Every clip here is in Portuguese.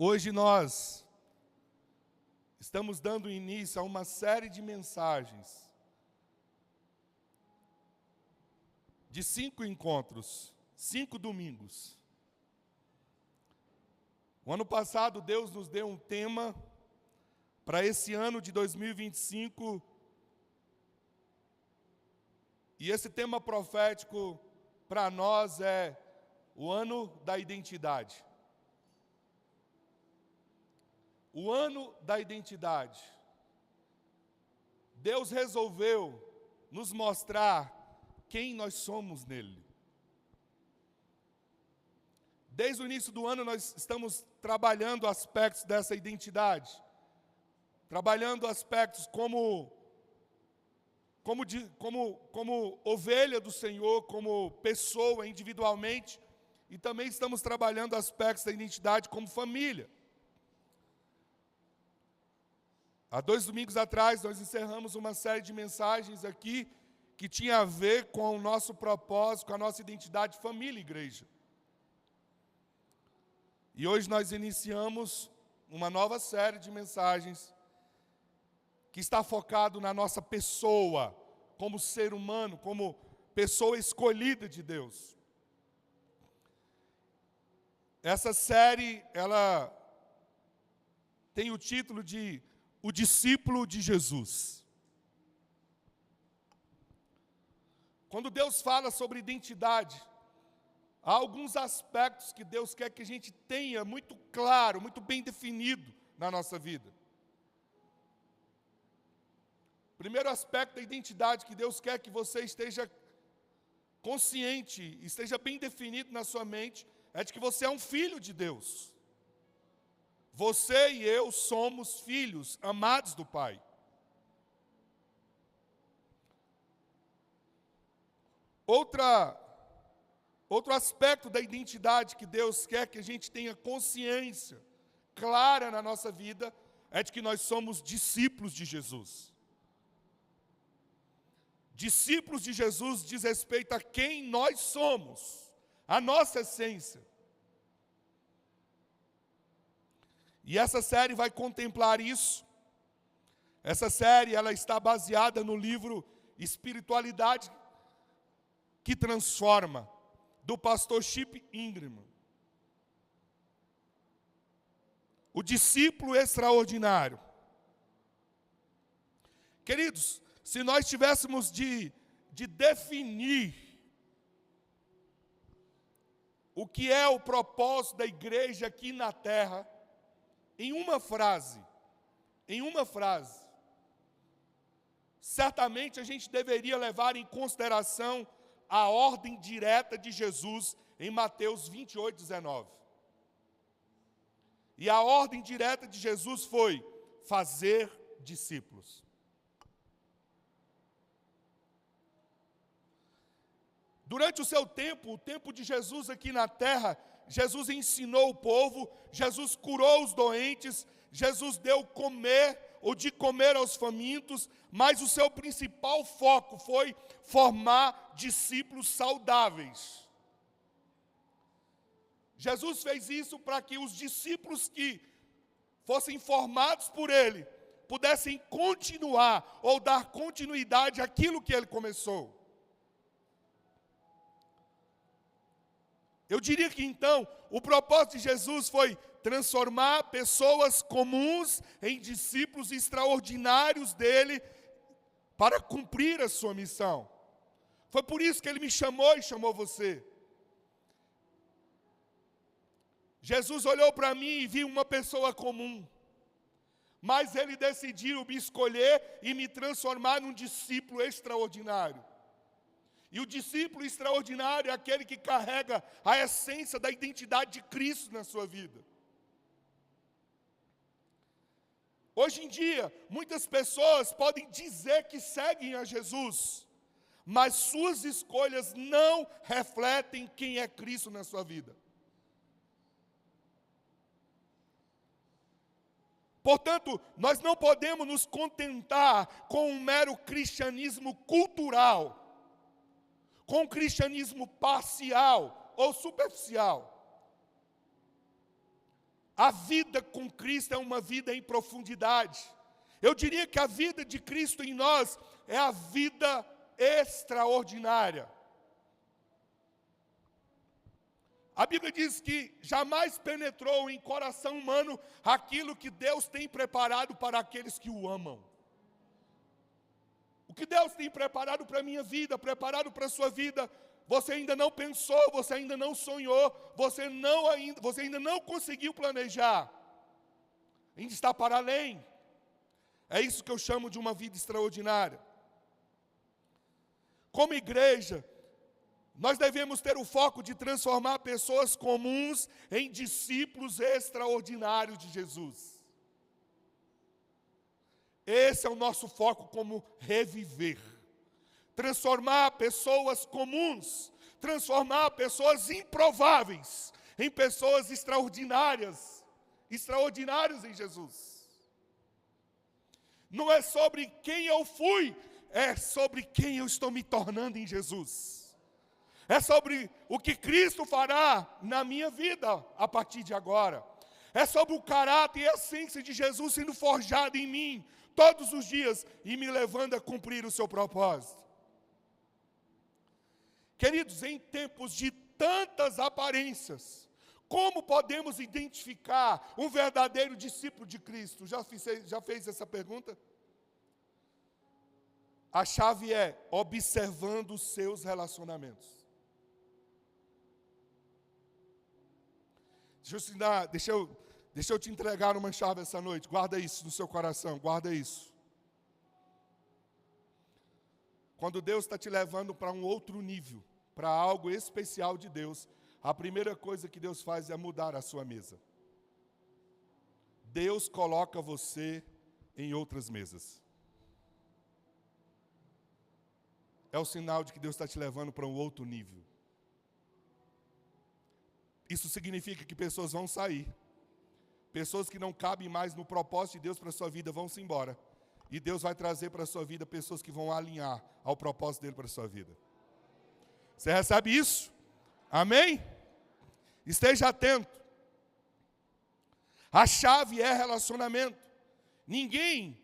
Hoje nós estamos dando início a uma série de mensagens, de 5 encontros, 5 domingos. O ano passado Deus nos deu um tema para esse ano de 2025, e esse tema profético para nós é o ano da identidade. O ano da identidade. Deus resolveu nos mostrar quem nós somos nele. Desde o início do ano nós estamos trabalhando aspectos dessa identidade. Trabalhando aspectos como ovelha do Senhor, como pessoa individualmente, e também estamos trabalhando aspectos da identidade como família. Há 2 domingos atrás, nós encerramos uma série de mensagens aqui que tinha a ver com o nosso propósito, com a nossa identidade família e igreja. E hoje nós iniciamos uma nova série de mensagens que está focado na nossa pessoa, como ser humano, como pessoa escolhida de Deus. Essa série, ela tem o título de O Discípulo de Jesus. Quando Deus fala sobre identidade, há alguns aspectos que Deus quer que a gente tenha muito claro, muito bem definido na nossa vida. O primeiro aspecto da identidade que Deus quer que você esteja consciente, esteja bem definido na sua mente, é de que você é um filho de Deus. Você e eu somos filhos amados do Pai. Outro aspecto da identidade que Deus quer que a gente tenha consciência clara na nossa vida é de que nós somos discípulos de Jesus. Discípulos de Jesus diz respeito a quem nós somos, a nossa essência. E essa série vai contemplar isso. Essa série ela está baseada no livro Espiritualidade que Transforma, do pastor Chip Ingram. O discípulo extraordinário. Queridos, se nós tivéssemos de definir o que é o propósito da igreja aqui na terra, em uma frase, certamente a gente deveria levar em consideração a ordem direta de Jesus em Mateus 28, 19. E a ordem direta de Jesus foi fazer discípulos. Durante o seu tempo, o tempo de Jesus aqui na terra, Jesus ensinou o povo, Jesus curou os doentes, Jesus deu de comer aos famintos, mas o seu principal foco foi formar discípulos saudáveis. Jesus fez isso para que os discípulos que fossem formados por ele pudessem continuar ou dar continuidade àquilo que ele começou. Eu diria que então, o propósito de Jesus foi transformar pessoas comuns em discípulos extraordinários dele para cumprir a sua missão. Foi por isso que ele me chamou e chamou você. Jesus olhou para mim e viu uma pessoa comum, mas ele decidiu me escolher e me transformar num discípulo extraordinário. E o discípulo extraordinário é aquele que carrega a essência da identidade de Cristo na sua vida. Hoje em dia, muitas pessoas podem dizer que seguem a Jesus, mas suas escolhas não refletem quem é Cristo na sua vida. Portanto, nós não podemos nos contentar com um mero cristianismo cultural, com um cristianismo parcial ou superficial. a vida com Cristo é uma vida em profundidade. Eu diria que a vida de Cristo em nós é a vida extraordinária. A Bíblia diz que jamais penetrou em coração humano aquilo que Deus tem preparado para aqueles que o amam. O que Deus tem preparado para a minha vida, preparado para a sua vida, você ainda não pensou, você ainda não sonhou, você ainda não conseguiu planejar. Ainda está para além. É isso que eu chamo de uma vida extraordinária. Como igreja, nós devemos ter o foco de transformar pessoas comuns em discípulos extraordinários de Jesus. Esse é o nosso foco como reviver. Transformar pessoas comuns, transformar pessoas improváveis em pessoas extraordinárias em Jesus. Não é sobre quem eu fui, é sobre quem eu estou me tornando em Jesus. É sobre o que Cristo fará na minha vida a partir de agora. É sobre o caráter e a essência de Jesus sendo forjado em mim todos os dias e me levando a cumprir o seu propósito. Queridos, em tempos de tantas aparências, como podemos identificar um verdadeiro discípulo de Cristo? Já fez essa pergunta? A chave é observando os seus relacionamentos. Deixa eu te entregar uma chave essa noite. Guarda isso no seu coração, guarda isso. Quando Deus está te levando para um outro nível, para algo especial de Deus, a primeira coisa que Deus faz é mudar a sua mesa. Deus coloca você em outras mesas. É o sinal de que Deus está te levando para um outro nível. Isso significa que pessoas vão sair. Pessoas que não cabem mais no propósito de Deus para a sua vida vão se embora. E Deus vai trazer para a sua vida pessoas que vão alinhar ao propósito dele para a sua vida. Você recebe isso? Amém? Esteja atento. A chave é relacionamento. Ninguém,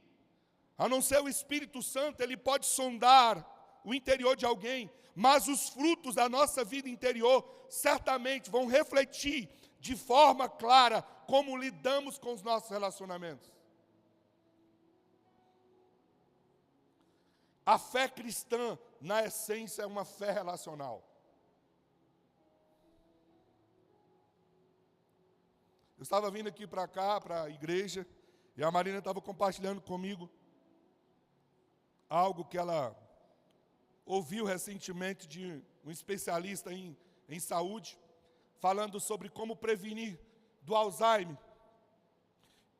a não ser o Espírito Santo, ele pode sondar o interior de alguém, mas os frutos da nossa vida interior certamente vão refletir de forma clara como lidamos com os nossos relacionamentos. A fé cristã, na essência, é uma fé relacional. Eu estava vindo aqui para cá, para a igreja, e a Marina estava compartilhando comigo algo que ela ouviu recentemente de um especialista em saúde, falando sobre como prevenir do Alzheimer.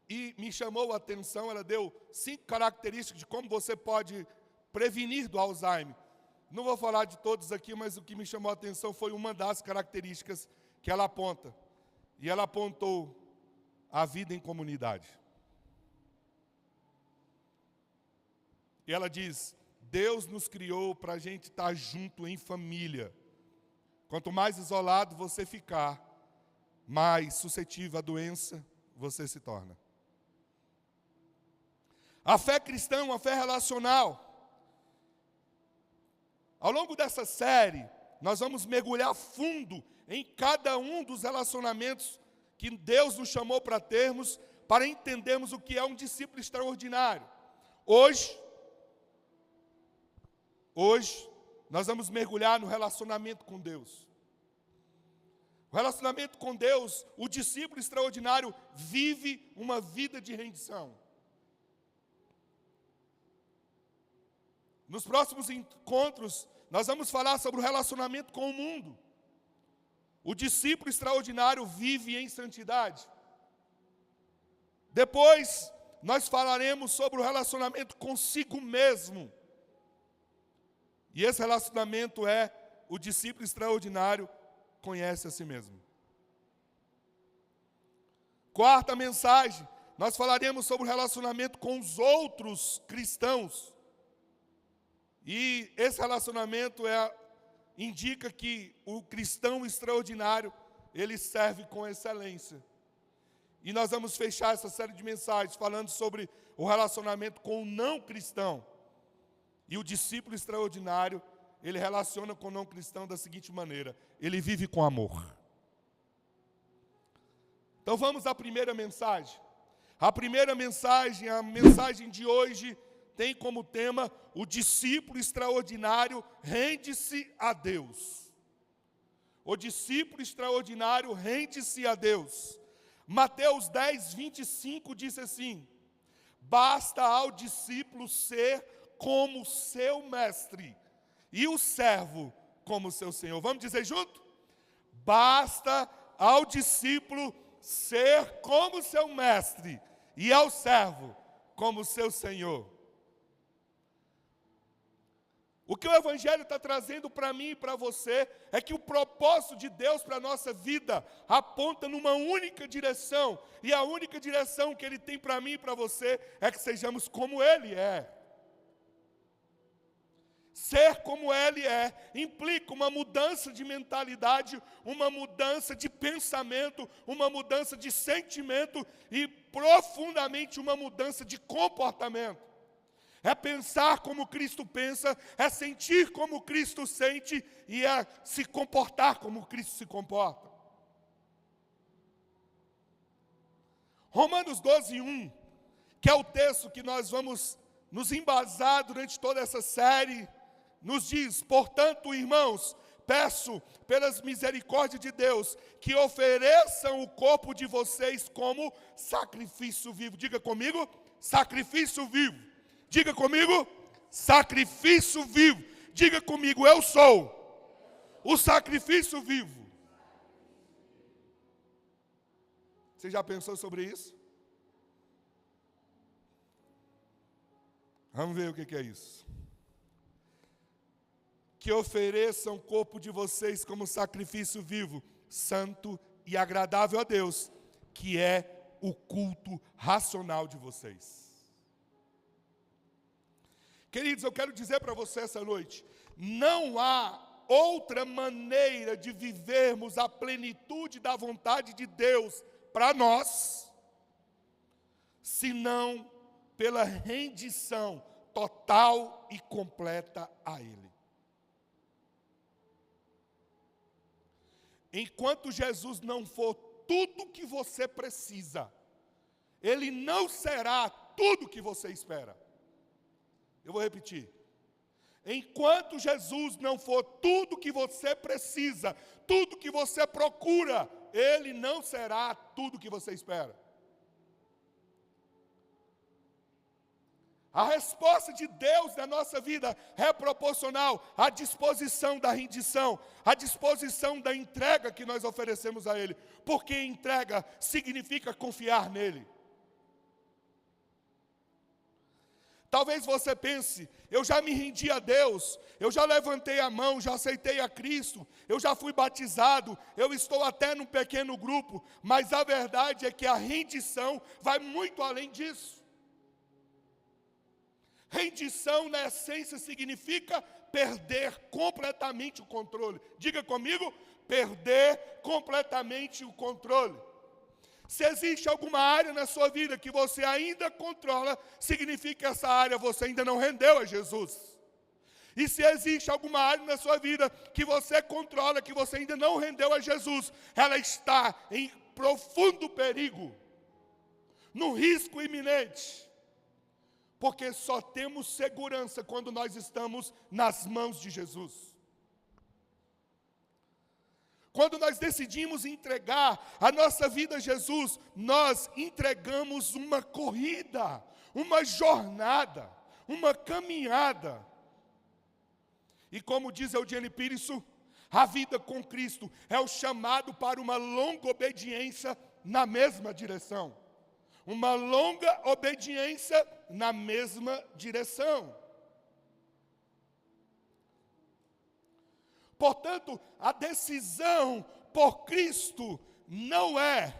E me chamou a atenção, ela deu 5 características de como você pode prevenir do Alzheimer. Não vou falar de todos aqui, mas o que me chamou a atenção foi uma das características que ela aponta. E ela apontou a vida em comunidade. E ela diz: Deus nos criou para a gente estar junto em família. Quanto mais isolado você ficar, mais suscetível à doença você se torna. A fé cristã é uma fé relacional. Ao longo dessa série, nós vamos mergulhar fundo em cada um dos relacionamentos que Deus nos chamou para termos, para entendermos o que é um discípulo extraordinário. Hoje, nós vamos mergulhar no relacionamento com Deus. O relacionamento com Deus, o discípulo extraordinário vive uma vida de rendição. Nos próximos encontros, nós vamos falar sobre o relacionamento com o mundo. O discípulo extraordinário vive em santidade. Depois, nós falaremos sobre o relacionamento consigo mesmo. E esse relacionamento é: o discípulo extraordinário conhece a si mesmo. Quarta mensagem, nós falaremos sobre o relacionamento com os outros cristãos. E esse relacionamento indica que o cristão extraordinário, ele serve com excelência. E nós vamos fechar essa série de mensagens falando sobre o relacionamento com o não cristão. E o discípulo extraordinário, ele relaciona com o não cristão da seguinte maneira: ele vive com amor. Então vamos à primeira mensagem. A primeira mensagem, a mensagem de hoje, tem como tema: o discípulo extraordinário rende-se a Deus. O discípulo extraordinário rende-se a Deus. Mateus 10, 25 diz assim: basta ao discípulo ser como seu mestre, e o servo como seu senhor. Vamos dizer junto? Basta ao discípulo ser como seu mestre, e ao servo como seu senhor. O que o Evangelho está trazendo para mim e para você é que o propósito de Deus para a nossa vida aponta numa única direção. E a única direção que Ele tem para mim e para você é que sejamos como Ele é. Ser como Ele é implica uma mudança de mentalidade, uma mudança de pensamento, uma mudança de sentimento e profundamente uma mudança de comportamento. É pensar como Cristo pensa, é sentir como Cristo sente e é se comportar como Cristo se comporta. Romanos 12, 1, que é o texto que nós vamos nos embasar durante toda essa série, nos diz: portanto, irmãos, peço pelas misericórdias de Deus que ofereçam o corpo de vocês como sacrifício vivo. Diga comigo, sacrifício vivo. Diga comigo, sacrifício vivo. Diga comigo, eu sou o sacrifício vivo. Você já pensou sobre isso? Vamos ver o que é isso. Que ofereçam o corpo de vocês como sacrifício vivo, santo e agradável a Deus, que é o culto racional de vocês. Queridos, eu quero dizer para você essa noite: não há outra maneira de vivermos a plenitude da vontade de Deus para nós, senão pela rendição total e completa a Ele. Enquanto Jesus não for tudo o que você precisa, Ele não será tudo o que você espera. Eu vou repetir. Enquanto Jesus não for tudo o que você precisa, tudo o que você procura, Ele não será tudo o que você espera. A resposta de Deus na nossa vida é proporcional à disposição da rendição, à disposição da entrega que nós oferecemos a Ele. Porque entrega significa confiar nele. Talvez você pense: eu já me rendi a Deus, eu já levantei a mão, já aceitei a Cristo, eu já fui batizado, eu estou até num pequeno grupo. Mas a verdade é que a rendição vai muito além disso. Rendição, na essência, significa perder completamente o controle. Diga comigo, perder completamente o controle. Se existe alguma área na sua vida que você ainda controla, significa que essa área você ainda não rendeu a Jesus. E se existe alguma área na sua vida que você controla, que você ainda não rendeu a Jesus, ela está em profundo perigo, num risco iminente. Porque só temos segurança quando nós estamos nas mãos de Jesus. Quando nós decidimos entregar a nossa vida a Jesus, nós entregamos uma corrida, uma jornada, uma caminhada. E como diz Eugênio Pires, a vida com Cristo é o chamado para uma longa obediência na mesma direção. Uma longa obediência na mesma direção. Portanto, a decisão por Cristo não é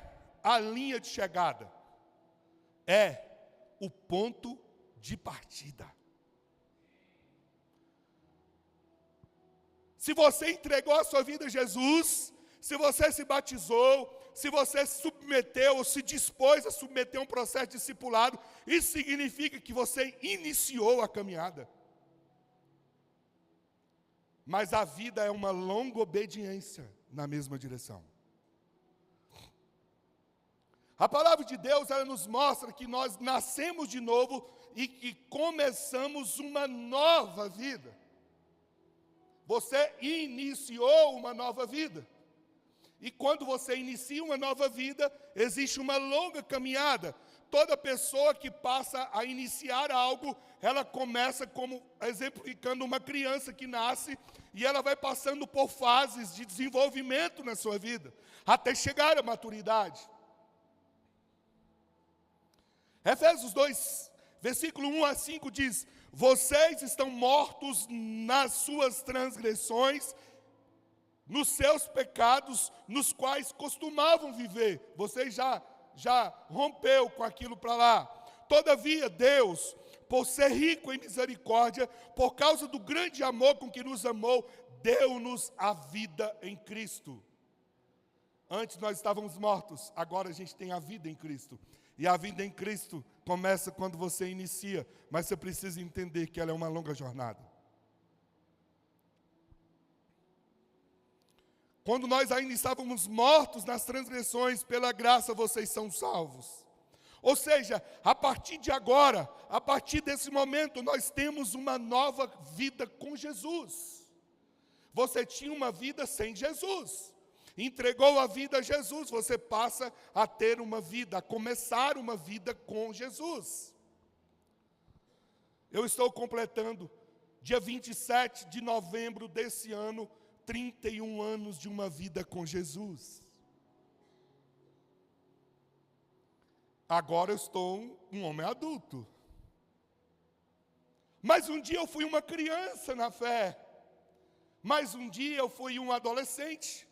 a linha de chegada, é o ponto de partida. Se você entregou a sua vida a Jesus, se você se batizou, se você submeteu ou se dispôs a submeter um processo discipulado, isso significa que você iniciou a caminhada. Mas a vida é uma longa obediência na mesma direção. A palavra de Deus, ela nos mostra que nós nascemos de novo e que começamos uma nova vida. Você iniciou uma nova vida. E quando você inicia uma nova vida, existe uma longa caminhada. Toda pessoa que passa a iniciar algo, ela começa como exemplificando uma criança que nasce e ela vai passando por fases de desenvolvimento na sua vida, até chegar à maturidade. Efésios 2, versículo 1 a 5 diz: vocês estão mortos nas suas transgressões, nos seus pecados, nos quais costumavam viver. Você já rompeu com aquilo para lá. Todavia, Deus, por ser rico em misericórdia, por causa do grande amor com que nos amou, deu-nos a vida em Cristo. Antes nós estávamos mortos, agora a gente tem a vida em Cristo. E a vida em Cristo começa quando você inicia, mas você precisa entender que ela é uma longa jornada. Quando nós ainda estávamos mortos nas transgressões, pela graça vocês são salvos. Ou seja, a partir de agora, a partir desse momento, nós temos uma nova vida com Jesus. Você tinha uma vida sem Jesus. Entregou a vida a Jesus, você passa a ter uma vida, a começar uma vida com Jesus. Eu estou completando, dia 27 de novembro desse ano, 31 anos de uma vida com Jesus. Agora eu estou um homem adulto. Mas um dia eu fui uma criança na fé. Mas um dia eu fui um adolescente,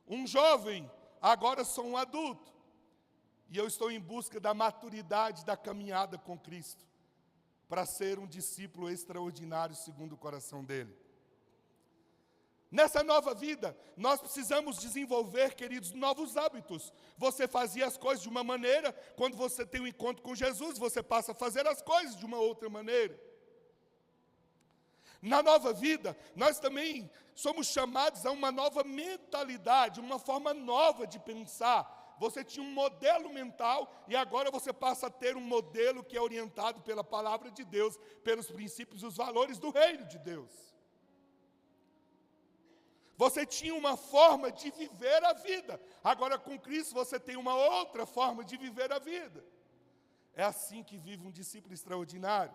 um jovem. Agora sou um adulto. E eu estou em busca da maturidade da caminhada com Cristo, para ser um discípulo extraordinário segundo o coração dele. Nessa nova vida, nós precisamos desenvolver, queridos, novos hábitos. Você fazia as coisas de uma maneira, quando você tem um encontro com Jesus, você passa a fazer as coisas de uma outra maneira. Na nova vida, nós também somos chamados a uma nova mentalidade, uma forma nova de pensar. Você tinha um modelo mental e agora você passa a ter um modelo que é orientado pela palavra de Deus, pelos princípios e os valores do reino de Deus. Você tinha uma forma de viver a vida. Agora com Cristo você tem uma outra forma de viver a vida. É assim que vive um discípulo extraordinário.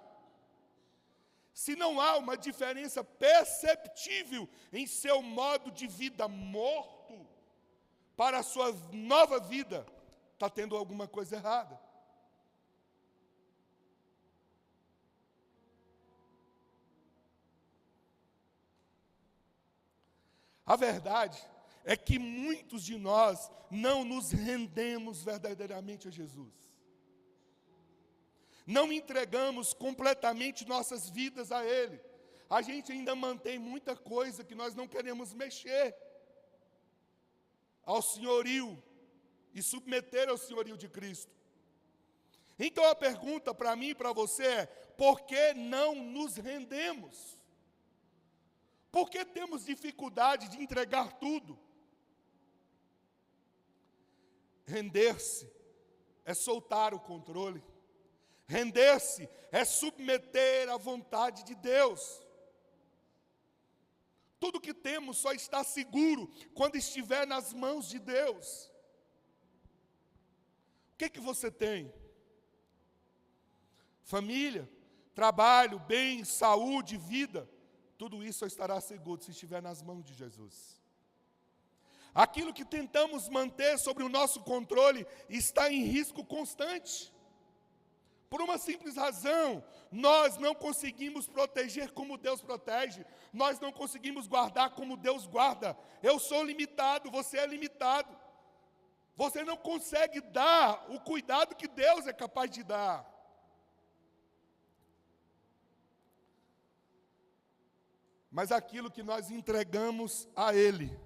Se não há uma diferença perceptível em seu modo de vida morto para a sua nova vida, está tendo alguma coisa errada. A verdade é que muitos de nós não nos rendemos verdadeiramente a Jesus. Não entregamos completamente nossas vidas a Ele. A gente ainda mantém muita coisa que nós não queremos mexer ao senhorio e submeter ao senhorio de Cristo. Então a pergunta para mim e para você é: por que não nos rendemos? Por que temos dificuldade de entregar tudo? Render-se é soltar o controle. Render-se é submeter à vontade de Deus. Tudo que temos só está seguro quando estiver nas mãos de Deus. O que você tem? Família, trabalho, bem, saúde, vida. Tudo isso só estará seguro se estiver nas mãos de Jesus. Aquilo que tentamos manter sob o nosso controle está em risco constante. Por uma simples razão, nós não conseguimos proteger como Deus protege. Nós não conseguimos guardar como Deus guarda. Eu sou limitado, você é limitado. Você não consegue dar o cuidado que Deus é capaz de dar. Mas aquilo que nós entregamos a Ele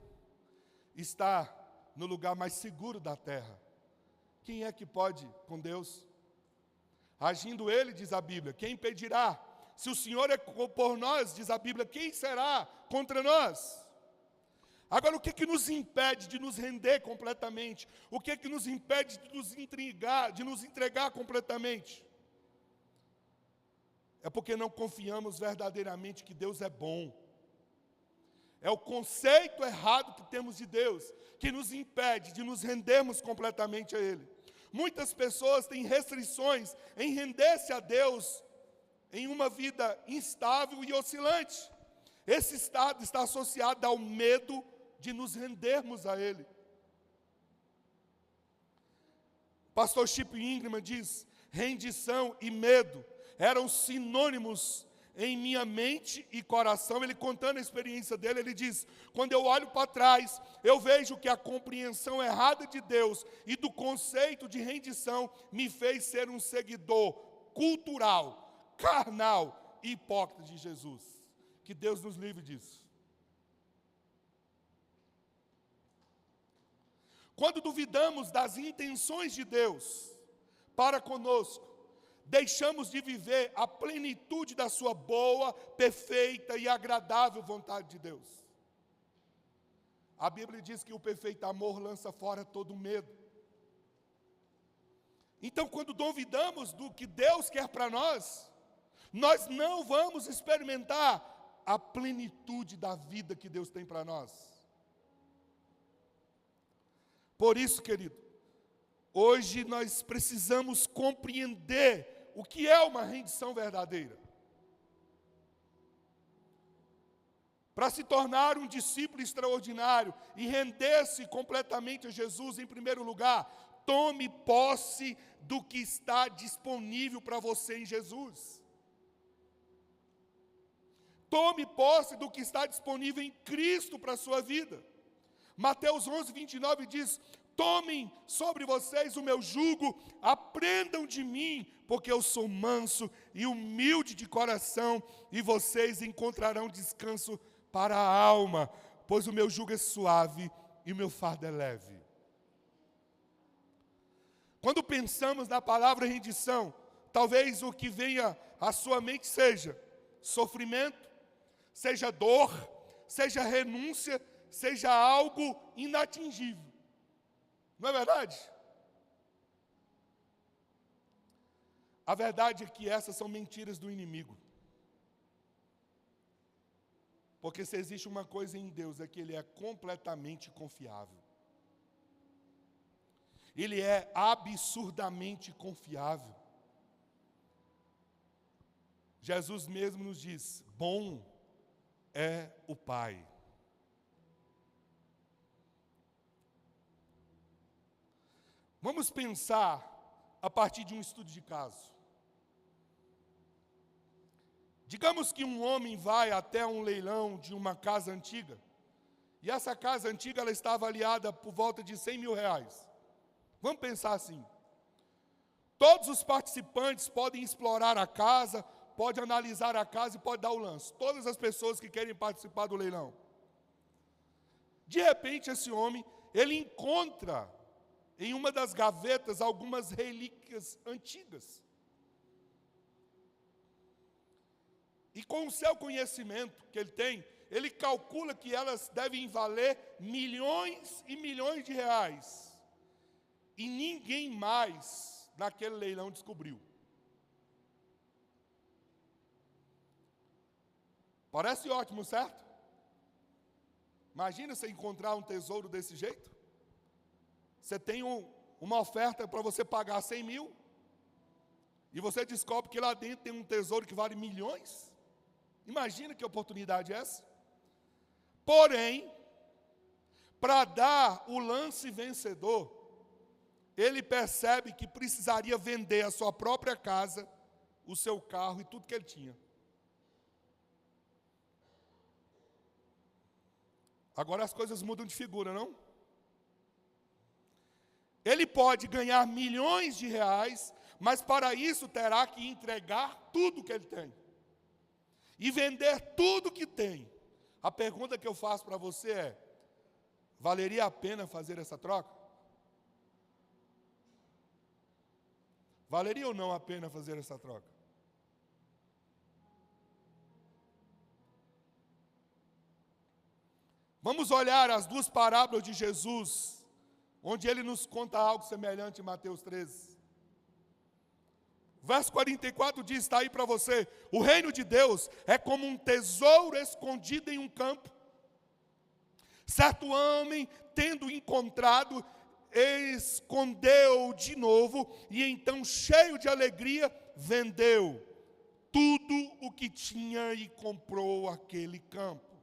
está no lugar mais seguro da terra. Quem é que pode com Deus? Agindo ele, diz a Bíblia, quem impedirá? Se o Senhor é por nós, diz a Bíblia, quem será contra nós? Agora, o que nos impede de nos render completamente? O que nos impede de nos entregar completamente? É porque não confiamos verdadeiramente que Deus é bom. É o conceito errado que temos de Deus que nos impede de nos rendermos completamente a Ele. Muitas pessoas têm restrições em render-se a Deus em uma vida instável e oscilante. Esse estado está associado ao medo de nos rendermos a Ele. Pastor Chip Ingram diz: rendição e medo eram sinônimos em minha mente e coração. Ele contando a experiência dele, ele diz: quando eu olho para trás, eu vejo que a compreensão errada de Deus e do conceito de rendição me fez ser um seguidor cultural, carnal e hipócrita de Jesus. Que Deus nos livre disso. Quando duvidamos das intenções de Deus para conosco, deixamos de viver a plenitude da sua boa, perfeita e agradável vontade de Deus. A Bíblia diz que o perfeito amor lança fora todo medo. Então, quando duvidamos do que Deus quer para nós, nós não vamos experimentar a plenitude da vida que Deus tem para nós. Por isso, querido, hoje nós precisamos compreender o que é uma rendição verdadeira. Para se tornar um discípulo extraordinário e render-se completamente a Jesus, em primeiro lugar, tome posse do que está disponível para você em Jesus. Tome posse do que está disponível em Cristo para a sua vida. Mateus 11, 29 diz: tomem sobre vocês o meu jugo, aprendam de mim, porque eu sou manso e humilde de coração, e vocês encontrarão descanso para a alma, pois o meu jugo é suave e o meu fardo é leve. Quando pensamos na palavra rendição, talvez o que venha à sua mente seja sofrimento, seja dor, seja renúncia, seja algo inatingível. Não é verdade? A verdade é que essas são mentiras do inimigo. Porque se existe uma coisa em Deus, é que Ele é completamente confiável. Ele é absurdamente confiável. Jesus mesmo nos diz: bom é o Pai. Vamos pensar a partir de um estudo de caso. Digamos que um homem vai até um leilão de uma casa antiga, e essa casa antiga ela está avaliada por volta de 100 mil reais. Vamos pensar assim: todos os participantes podem explorar a casa, podem analisar a casa e podem dar o lance. Todas as pessoas que querem participar do leilão. De repente, esse homem, ele encontra em uma das gavetas algumas relíquias antigas. E com o seu conhecimento que ele tem, ele calcula que elas devem valer milhões e milhões de reais. E ninguém mais naquele leilão descobriu. Parece ótimo, certo? Imagina você encontrar um tesouro desse jeito. Você tem uma oferta para você pagar 100 mil, e você descobre que lá dentro tem um tesouro que vale milhões. Imagina que oportunidade é essa. Porém, para dar o lance vencedor, ele percebe que precisaria vender a sua própria casa, o seu carro e tudo que ele tinha. Agora as coisas mudam de figura, não? Ele pode ganhar milhões de reais, mas para isso terá que entregar tudo que ele tem. E vender tudo que tem. A pergunta que eu faço para você é: Valeria a pena fazer essa troca? Valeria ou não a pena fazer essa troca? Vamos olhar as duas parábolas de Jesus, onde ele nos conta algo semelhante em Mateus 13. Verso 44 diz, está aí para você: o reino de Deus é como um tesouro escondido em um campo. Certo homem, tendo encontrado, escondeu de novo, e então, cheio de alegria, vendeu tudo o que tinha e comprou aquele campo.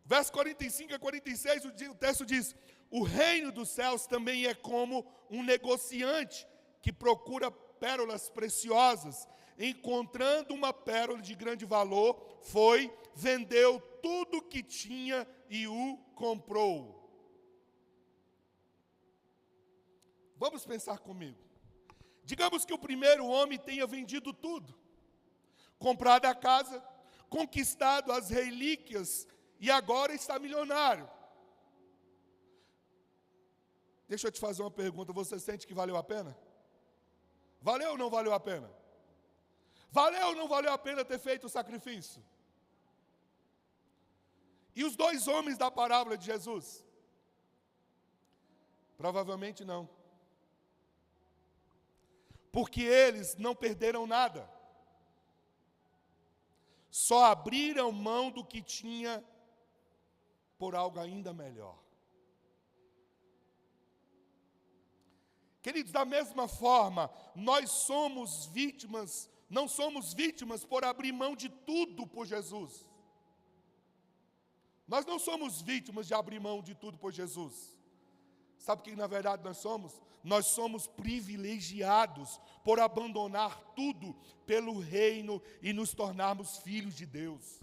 Verso 45 a 46, o texto diz: o reino dos céus também é como um negociante que procura pérolas preciosas. Encontrando uma pérola de grande valor, foi, vendeu tudo o que tinha e o comprou. Vamos pensar comigo. Digamos que o primeiro homem tenha vendido tudo, comprado a casa, conquistado as relíquias e agora está milionário. Deixa eu te fazer uma pergunta, você sente que valeu a pena? Valeu ou não valeu a pena? Valeu ou não valeu a pena ter feito o sacrifício? E os dois homens da parábola de Jesus? Provavelmente não. Porque eles não perderam nada. Só abriram mão do que tinha por algo ainda melhor. Queridos, da mesma forma, nós somos vítimas, não somos vítimas por abrir mão de tudo por Jesus. Nós não somos vítimas de abrir mão de tudo por Jesus. Sabe o que na verdade nós somos? Nós somos privilegiados por abandonar tudo pelo reino e nos tornarmos filhos de Deus.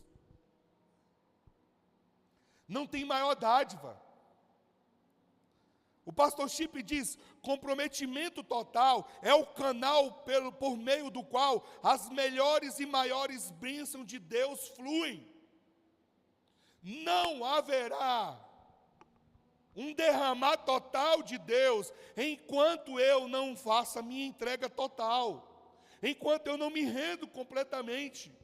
Não tem maior dádiva. O pastor Chip diz: comprometimento total é o canal por meio do qual as melhores e maiores bênçãos de Deus fluem. Não haverá um derramar total de Deus enquanto eu não faça a minha entrega total, enquanto eu não me rendo completamente,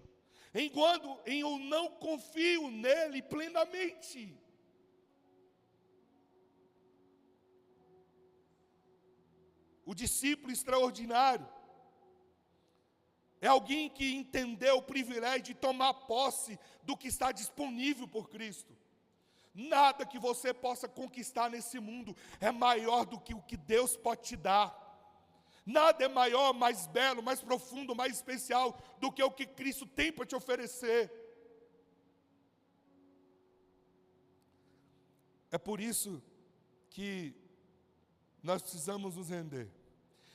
enquanto eu não confio nele plenamente. O discípulo extraordinário é alguém que entendeu o privilégio de tomar posse do que está disponível por Cristo. Nada que você possa conquistar nesse mundo é maior do que o que Deus pode te dar. Nada é maior, mais belo, mais profundo, mais especial do que o que Cristo tem para te oferecer. É por isso que nós precisamos nos render.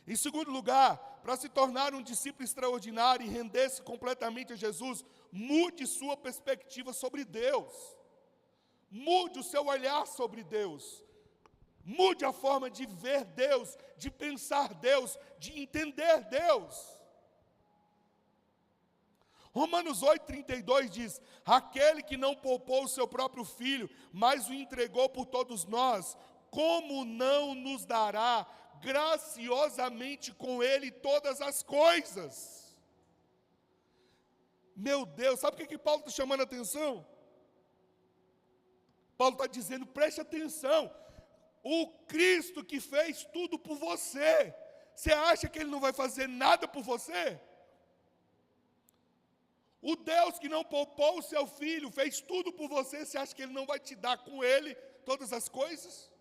Em segundo lugar, para se tornar um discípulo extraordinário e render-se completamente a Jesus, mude sua perspectiva sobre Deus. Mude o seu olhar sobre Deus. Mude a forma de ver Deus, de pensar Deus, de entender Deus. Romanos 8,32 diz: aquele que não poupou o seu próprio filho, mas o entregou por todos nós, como não nos dará graciosamente com ele todas as coisas? Meu Deus, sabe o que Paulo está chamando a atenção? Paulo está dizendo, preste atenção, o Cristo que fez tudo por você, você acha que ele não vai fazer nada por você? O Deus que não poupou o seu filho, fez tudo por você, você acha que ele não vai te dar com ele todas as coisas?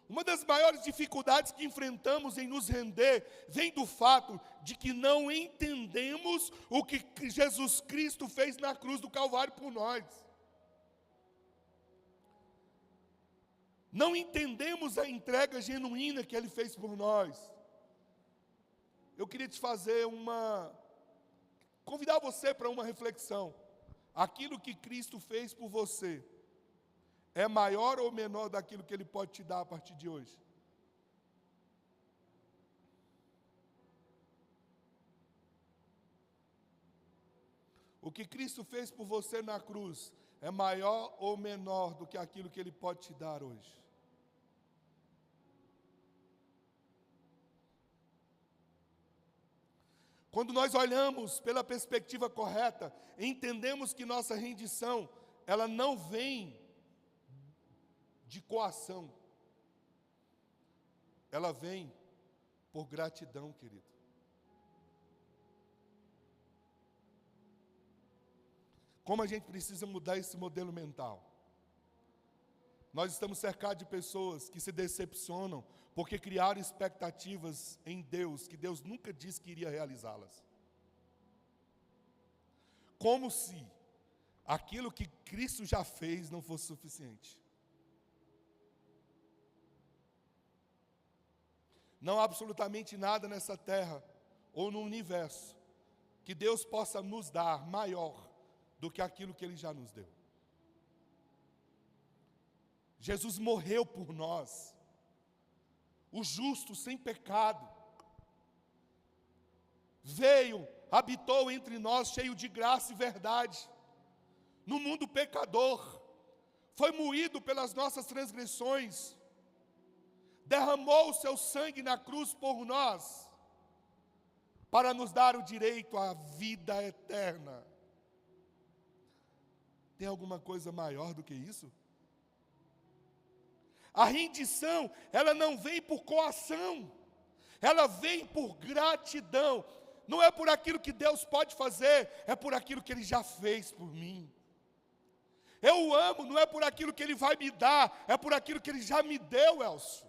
Uma das maiores dificuldades que enfrentamos em nos render vem do fato de que não entendemos o que Jesus Cristo fez na cruz do Calvário por nós. Não entendemos a entrega genuína que Ele fez por nós. Eu queria te convidar você para uma reflexão. Aquilo que Cristo fez por você é maior ou menor daquilo que Ele pode te dar a partir de hoje? O que Cristo fez por você na cruz é maior ou menor do que aquilo que Ele pode te dar hoje? Quando nós olhamos pela perspectiva correta, entendemos que nossa rendição, ela não vem de coação. Ela vem por gratidão, querido. Como a gente precisa mudar esse modelo mental? Nós estamos cercados de pessoas que se decepcionam porque criaram expectativas em Deus, que Deus nunca disse que iria realizá-las. Como se aquilo que Cristo já fez não fosse suficiente. Não há absolutamente nada nessa terra ou no universo que Deus possa nos dar maior do que aquilo que Ele já nos deu. Jesus morreu por nós, o justo sem pecado, veio, habitou entre nós cheio de graça e verdade, no mundo pecador, foi moído pelas nossas transgressões, derramou o seu sangue na cruz por nós, para nos dar o direito à vida eterna. Tem alguma coisa maior do que isso? A rendição, ela não vem por coação, ela vem por gratidão. Não é por aquilo que Deus pode fazer, é por aquilo que Ele já fez por mim. Eu o amo, não é por aquilo que Ele vai me dar, é por aquilo que Ele já me deu, Elcio.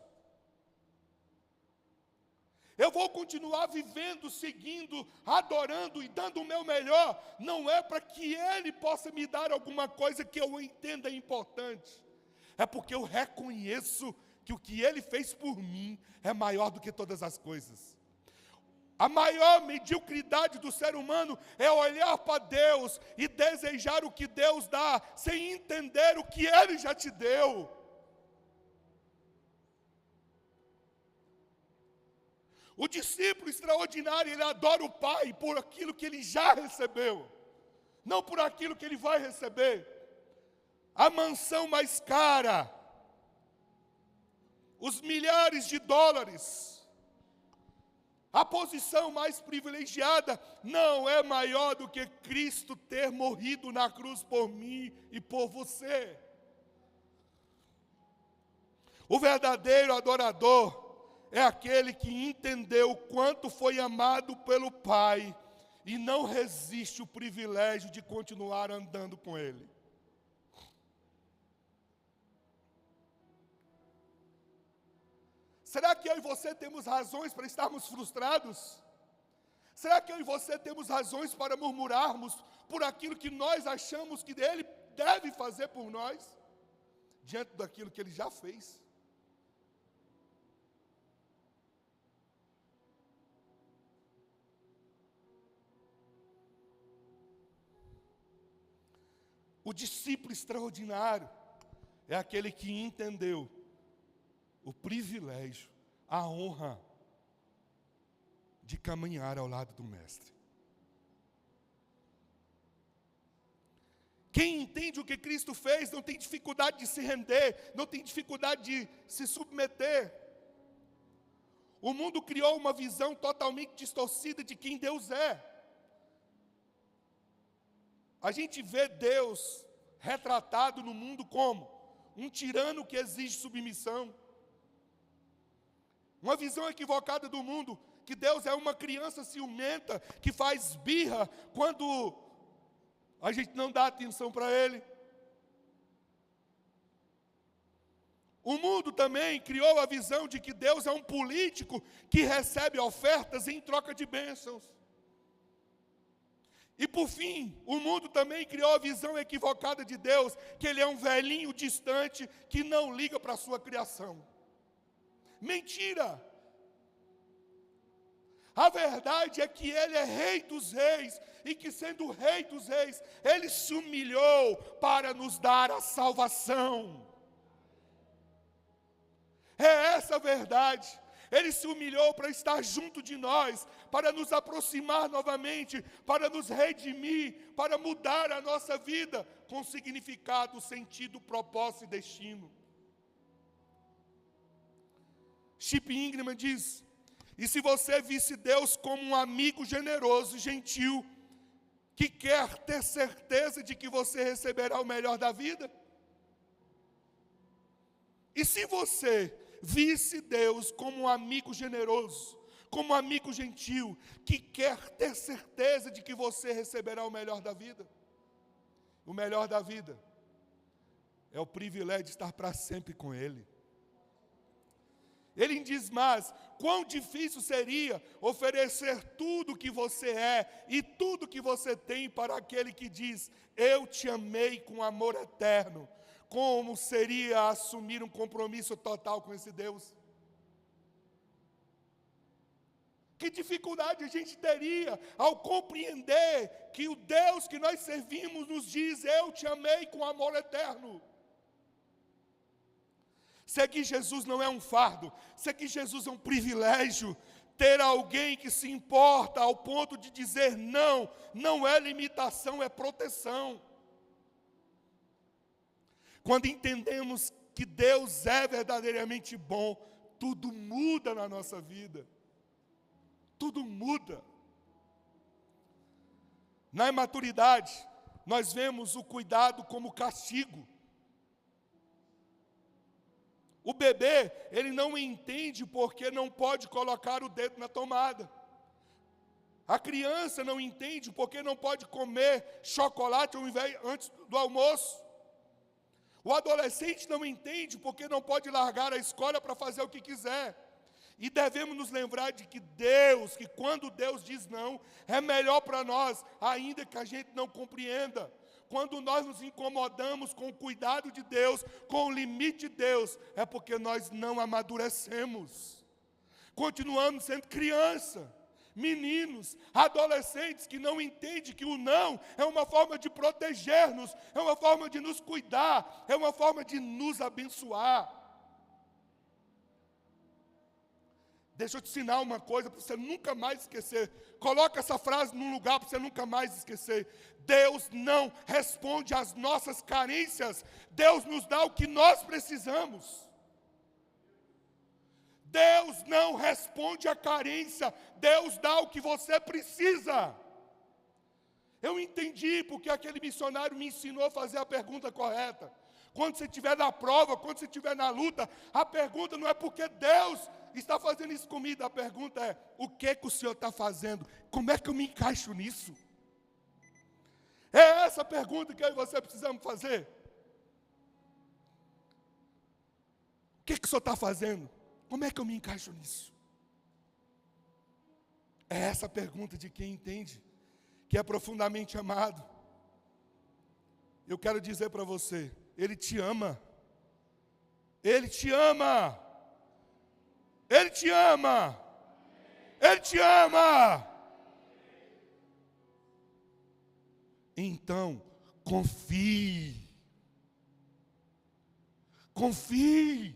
Eu vou continuar vivendo, seguindo, adorando e dando o meu melhor, não é para que Ele possa me dar alguma coisa que eu entenda importante, é porque eu reconheço que o que Ele fez por mim é maior do que todas as coisas. A maior mediocridade do ser humano é olhar para Deus e desejar o que Deus dá, sem entender o que Ele já te deu. O discípulo extraordinário, ele adora o Pai por aquilo que ele já recebeu, não por aquilo que ele vai receber. A mansão mais cara, os milhares de dólares, a posição mais privilegiada, não é maior do que Cristo ter morrido na cruz por mim e por você. O verdadeiro adorador é aquele que entendeu o quanto foi amado pelo Pai e não resiste o privilégio de continuar andando com Ele. Será que eu e você temos razões para estarmos frustrados? Será que eu e você temos razões para murmurarmos por aquilo que nós achamos que Ele deve fazer por nós, diante daquilo que Ele já fez? O discípulo extraordinário é aquele que entendeu o privilégio, a honra de caminhar ao lado do Mestre. Quem entende o que Cristo fez não tem dificuldade de se render, não tem dificuldade de se submeter. O mundo criou uma visão totalmente distorcida de quem Deus é. A gente vê Deus retratado no mundo como um tirano que exige submissão. Uma visão equivocada do mundo, que Deus é uma criança ciumenta, que faz birra quando a gente não dá atenção para Ele. O mundo também criou a visão de que Deus é um político que recebe ofertas em troca de bênçãos. E por fim, o mundo também criou a visão equivocada de Deus, que Ele é um velhinho distante que não liga para a sua criação. Mentira! A verdade é que Ele é Rei dos Reis, e que sendo Rei dos Reis, Ele se humilhou para nos dar a salvação. É essa a verdade. Ele se humilhou para estar junto de nós, para nos aproximar novamente, para nos redimir, para mudar a nossa vida com significado, sentido, propósito e destino. Chip Ingram diz: e se você visse Deus como um amigo generoso e gentil, que quer ter certeza de que você receberá o melhor da vida? E se você visse Deus como um amigo generoso, como um amigo gentil, que quer ter certeza de que você receberá o melhor da vida? O melhor da vida é o privilégio de estar para sempre com Ele. Ele diz mais: quão difícil seria oferecer tudo o que você é e tudo o que você tem para aquele que diz, eu te amei com amor eterno. Como seria assumir um compromisso total com esse Deus? Que dificuldade a gente teria ao compreender que o Deus que nós servimos nos diz, eu te amei com amor eterno. Seguir Jesus não é um fardo, seguir Jesus é um privilégio. Ter alguém que se importa ao ponto de dizer não, não é limitação, é proteção. Quando entendemos que Deus é verdadeiramente bom, tudo muda na nossa vida. Tudo muda. Na imaturidade, nós vemos o cuidado como castigo. O bebê, ele não entende porque não pode colocar o dedo na tomada. A criança não entende porque não pode comer chocolate antes do almoço. O adolescente não entende porque não pode largar a escola para fazer o que quiser. E devemos nos lembrar de que Deus, que quando Deus diz não, é melhor para nós, ainda que a gente não compreenda. Quando nós nos incomodamos com o cuidado de Deus, com o limite de Deus, é porque nós não amadurecemos. Continuamos sendo criança, meninos, adolescentes que não entendem que o não é uma forma de proteger-nos, é uma forma de nos cuidar, é uma forma de nos abençoar. Deixa eu te ensinar uma coisa para você nunca mais esquecer. Coloca essa frase num lugar para você nunca mais esquecer. Deus não responde às nossas carências. Deus nos dá o que nós precisamos. Deus não responde à carência. Deus dá o que você precisa. Eu entendi porque aquele missionário me ensinou a fazer a pergunta correta. Quando você estiver na prova, quando você estiver na luta, a pergunta não é porque Deus está fazendo isso comigo. A pergunta é, o que o Senhor está fazendo? Como é que eu me encaixo nisso? É essa a pergunta que eu e você precisamos fazer. O que o Senhor está fazendo? Como é que eu me encaixo nisso? É essa a pergunta de quem entende que é profundamente amado. Eu quero dizer para você, Ele te ama. Ele te ama. Ele te ama. Ele te ama. Então, confie. Confie.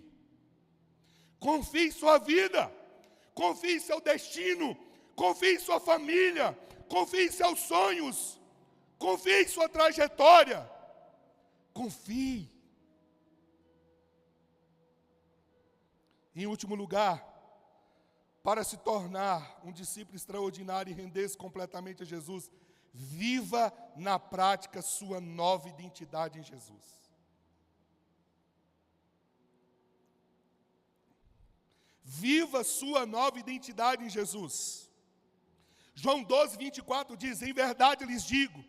Confie em sua vida. Confie em seu destino. Confie em sua família. Confie em seus sonhos. Confie em sua trajetória. Confie. Em último lugar, para se tornar um discípulo extraordinário e render-se completamente a Jesus, viva na prática sua nova identidade em Jesus. Viva sua nova identidade em Jesus. João 12, 24 diz, em verdade lhes digo,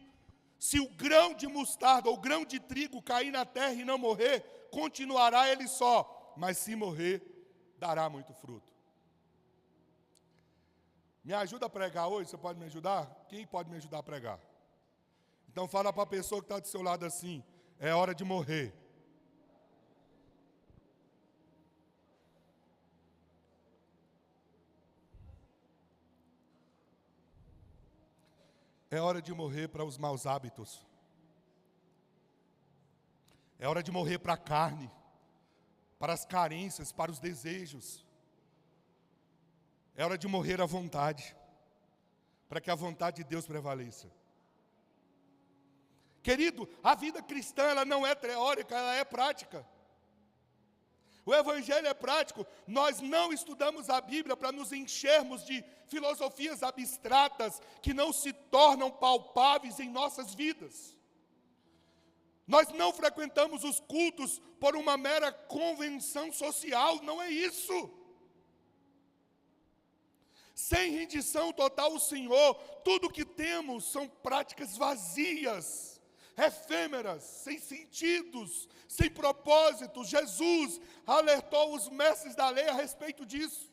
se o grão de mostarda ou grão de trigo cair na terra e não morrer, continuará ele só, mas se morrer, dará muito fruto. Me ajuda a pregar hoje? Você pode me ajudar? Quem pode me ajudar a pregar? Então fala para a pessoa que está do seu lado assim, é hora de morrer. É hora de morrer para os maus hábitos. É hora de morrer para a carne, para as carências, para os desejos. É hora de morrer à vontade, para que a vontade de Deus prevaleça. Querido, a vida cristã ela não é teórica, ela é prática. O Evangelho é prático. Nós não estudamos a Bíblia para nos enchermos de filosofias abstratas que não se tornam palpáveis em nossas vidas. Nós não frequentamos os cultos por uma mera convenção social, não é isso. Sem rendição total ao Senhor, tudo que temos são práticas vazias, efêmeras, sem sentidos, sem propósito. Jesus alertou os mestres da lei a respeito disso.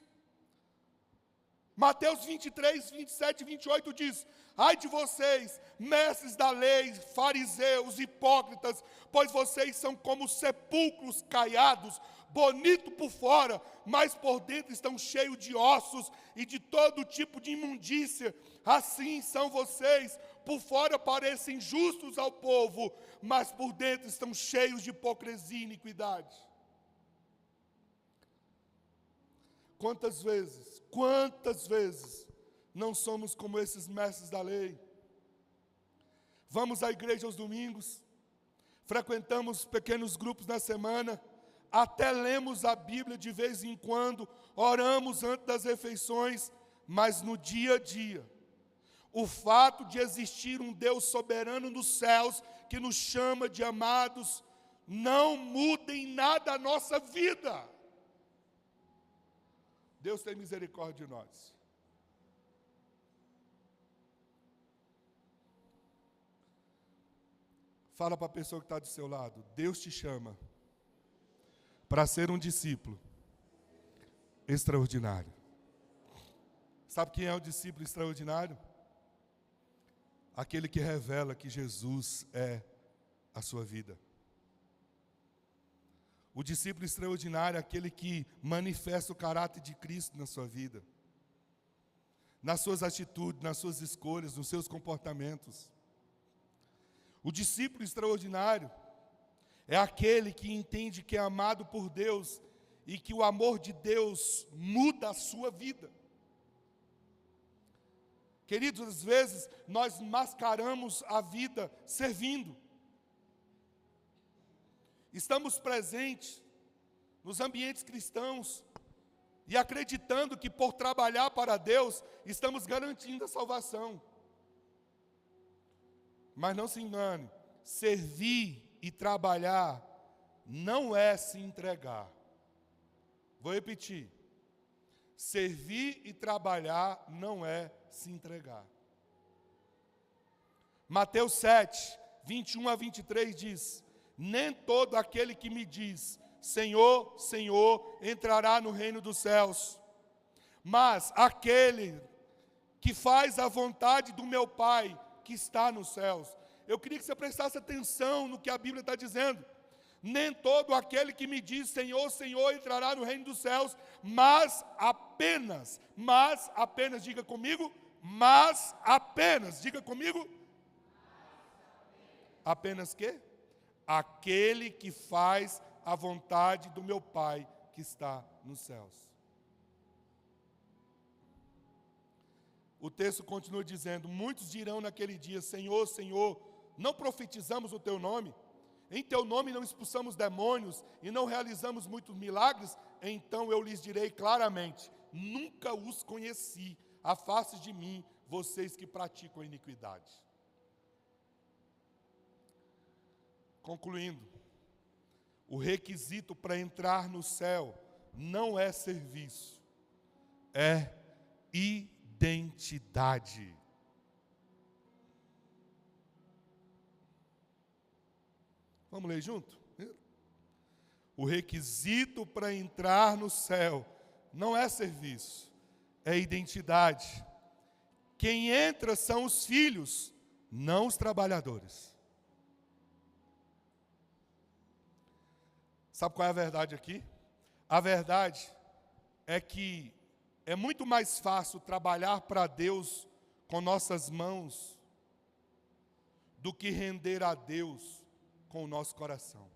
Mateus 23, 27 e 28 diz: ai de vocês, mestres da lei, fariseus, hipócritas, pois vocês são como sepulcros caiados, bonito por fora, mas por dentro estão cheios de ossos e de todo tipo de imundícia. Assim são vocês, por fora parecem justos ao povo, mas por dentro estão cheios de hipocrisia e iniquidade. Quantas vezes não somos como esses mestres da lei? Vamos à igreja aos domingos, frequentamos pequenos grupos na semana, até lemos a Bíblia de vez em quando, oramos antes das refeições, mas no dia a dia, o fato de existir um Deus soberano nos céus, que nos chama de amados, não muda em nada a nossa vida. Deus tem misericórdia de nós. Fala para a pessoa que está do seu lado: Deus te chama para ser um discípulo extraordinário. Sabe quem é o discípulo extraordinário? Aquele que revela que Jesus é a sua vida. O discípulo extraordinário é aquele que manifesta o caráter de Cristo na sua vida, nas suas atitudes, nas suas escolhas, nos seus comportamentos. O discípulo extraordinário é aquele que entende que é amado por Deus e que o amor de Deus muda a sua vida. Queridos, às vezes nós mascaramos a vida servindo. Estamos presentes nos ambientes cristãos e acreditando que por trabalhar para Deus estamos garantindo a salvação. Mas não se engane, servir e trabalhar não é se entregar. Vou repetir. Servir e trabalhar não é se entregar. Mateus 7, 21 a 23 diz: nem todo aquele que me diz, Senhor, Senhor, entrará no reino dos céus, mas aquele que faz a vontade do meu Pai que está nos céus. Eu queria que você prestasse atenção no que a Bíblia está dizendo. Nem todo aquele que me diz, Senhor, Senhor, entrará no reino dos céus, mas apenas, diga comigo, diga comigo. Apenas quê? Aquele que faz a vontade do meu Pai que está nos céus. O texto continua dizendo: muitos dirão naquele dia, Senhor, Senhor, não profetizamos o teu nome? Em teu nome não expulsamos demônios e não realizamos muitos milagres? Então eu lhes direi claramente: nunca os conheci, afaste de mim, vocês que praticam a iniquidade. Concluindo, o requisito para entrar no céu não é serviço, é identidade. Vamos ler junto? O requisito para entrar no céu não é serviço, é identidade. Quem entra são os filhos, não os trabalhadores. Sabe qual é a verdade aqui? A verdade é que é muito mais fácil trabalhar para Deus com nossas mãos do que render a Deus com o nosso coração.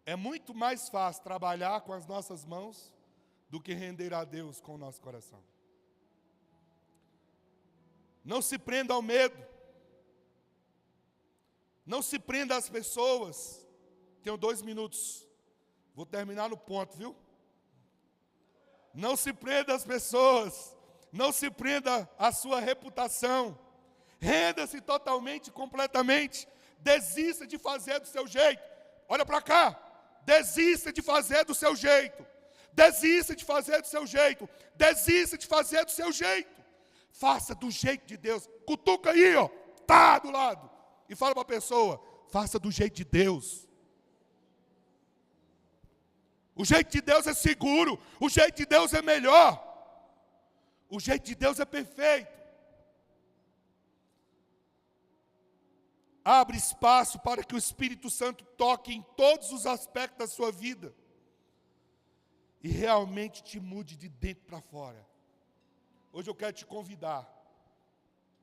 É muito mais fácil trabalhar com as nossas mãos do que render a Deus com o nosso coração. Não se prenda ao medo. Não se prenda às pessoas. Tenho 2 minutos. Vou terminar no ponto, viu? Não se prenda às pessoas. Não se prenda à sua reputação. Renda-se totalmente, completamente. Desista de fazer do seu jeito. Olha para cá. Desista de fazer do seu jeito. Desista de fazer do seu jeito. Desista de fazer do seu jeito. Faça do jeito de Deus. Cutuca aí, ó. Tá do lado. E fala para a pessoa, faça do jeito de Deus. O jeito de Deus é seguro. O jeito de Deus é melhor. O jeito de Deus é perfeito. Abre espaço para que o Espírito Santo toque em todos os aspectos da sua vida. E realmente te mude de dentro para fora. Hoje eu quero te convidar.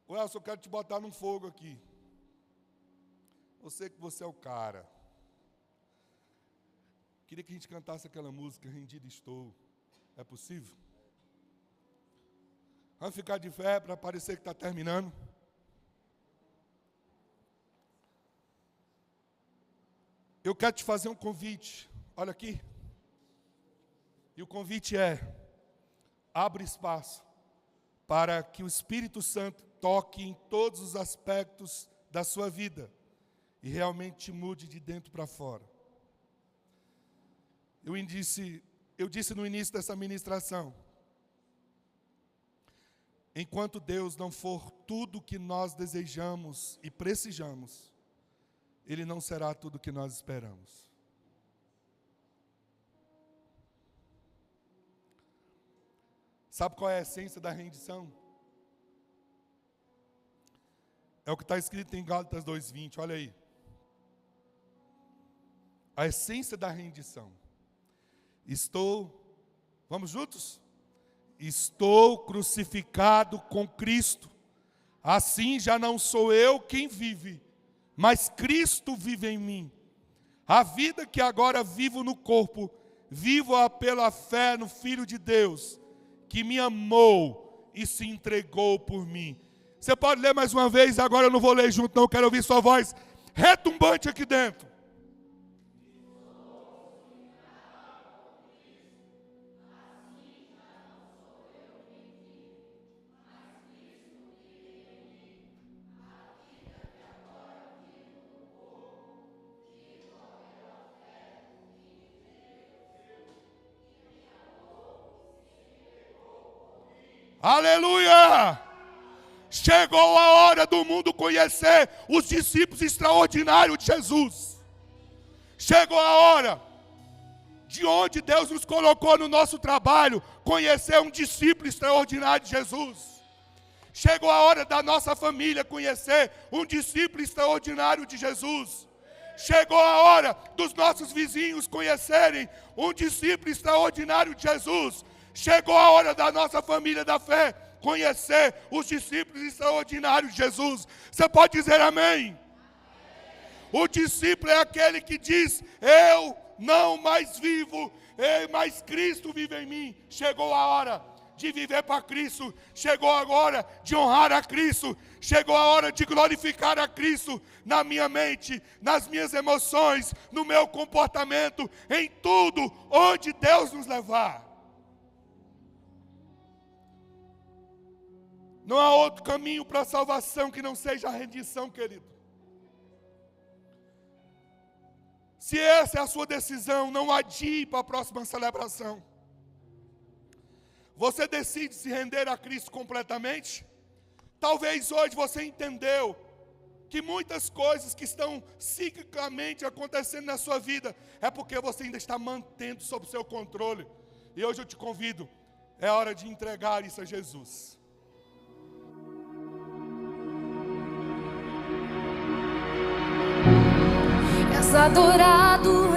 Elson, eu quero te botar num fogo aqui. Eu sei que você é o cara. Queria que a gente cantasse aquela música, Rendido Estou. É possível? Vamos ficar de fé para parecer que está terminando. Eu quero te fazer um convite. Olha aqui. E o convite é: abre espaço para que o Espírito Santo toque em todos os aspectos da sua vida e realmente te mude de dentro para fora. Eu disse no início dessa ministração, enquanto Deus não for tudo o que nós desejamos e precisamos, Ele não será tudo o que nós esperamos. Sabe qual é a essência da rendição? É o que está escrito em Gálatas 2:20, olha aí. A essência da rendição. Vamos juntos? Estou crucificado com Cristo. Assim já não sou eu quem vive, mas Cristo vive em mim. A vida que agora vivo no corpo, vivo-a pela fé no Filho de Deus, que me amou e se entregou por mim. Você pode ler mais uma vez, agora eu não vou ler junto, não, quero ouvir sua voz retumbante aqui dentro. Aleluia! Chegou a hora do mundo conhecer os discípulos extraordinários de Jesus. Chegou a hora de onde Deus nos colocou no nosso trabalho, conhecer um discípulo extraordinário de Jesus. Chegou a hora da nossa família conhecer um discípulo extraordinário de Jesus. Chegou a hora dos nossos vizinhos conhecerem um discípulo extraordinário de Jesus. Chegou a hora da nossa família da fé conhecer os discípulos extraordinários de Jesus. Você pode dizer amém? O discípulo é aquele que diz: eu não mais vivo, mas Cristo vive em mim. Chegou a hora de viver para Cristo. Chegou a hora de honrar a Cristo. Chegou a hora de glorificar a Cristo na minha mente, nas minhas emoções, no meu comportamento, em tudo onde Deus nos levar. Não há outro caminho para a salvação que não seja a rendição, querido. Se essa é a sua decisão, não adie para a próxima celebração. Você decide se render a Cristo completamente? Talvez hoje você entendeu que muitas coisas que estão ciclicamente acontecendo na sua vida é porque você ainda está mantendo sob seu controle. E hoje eu te convido, é hora de entregar isso a Jesus. És adorado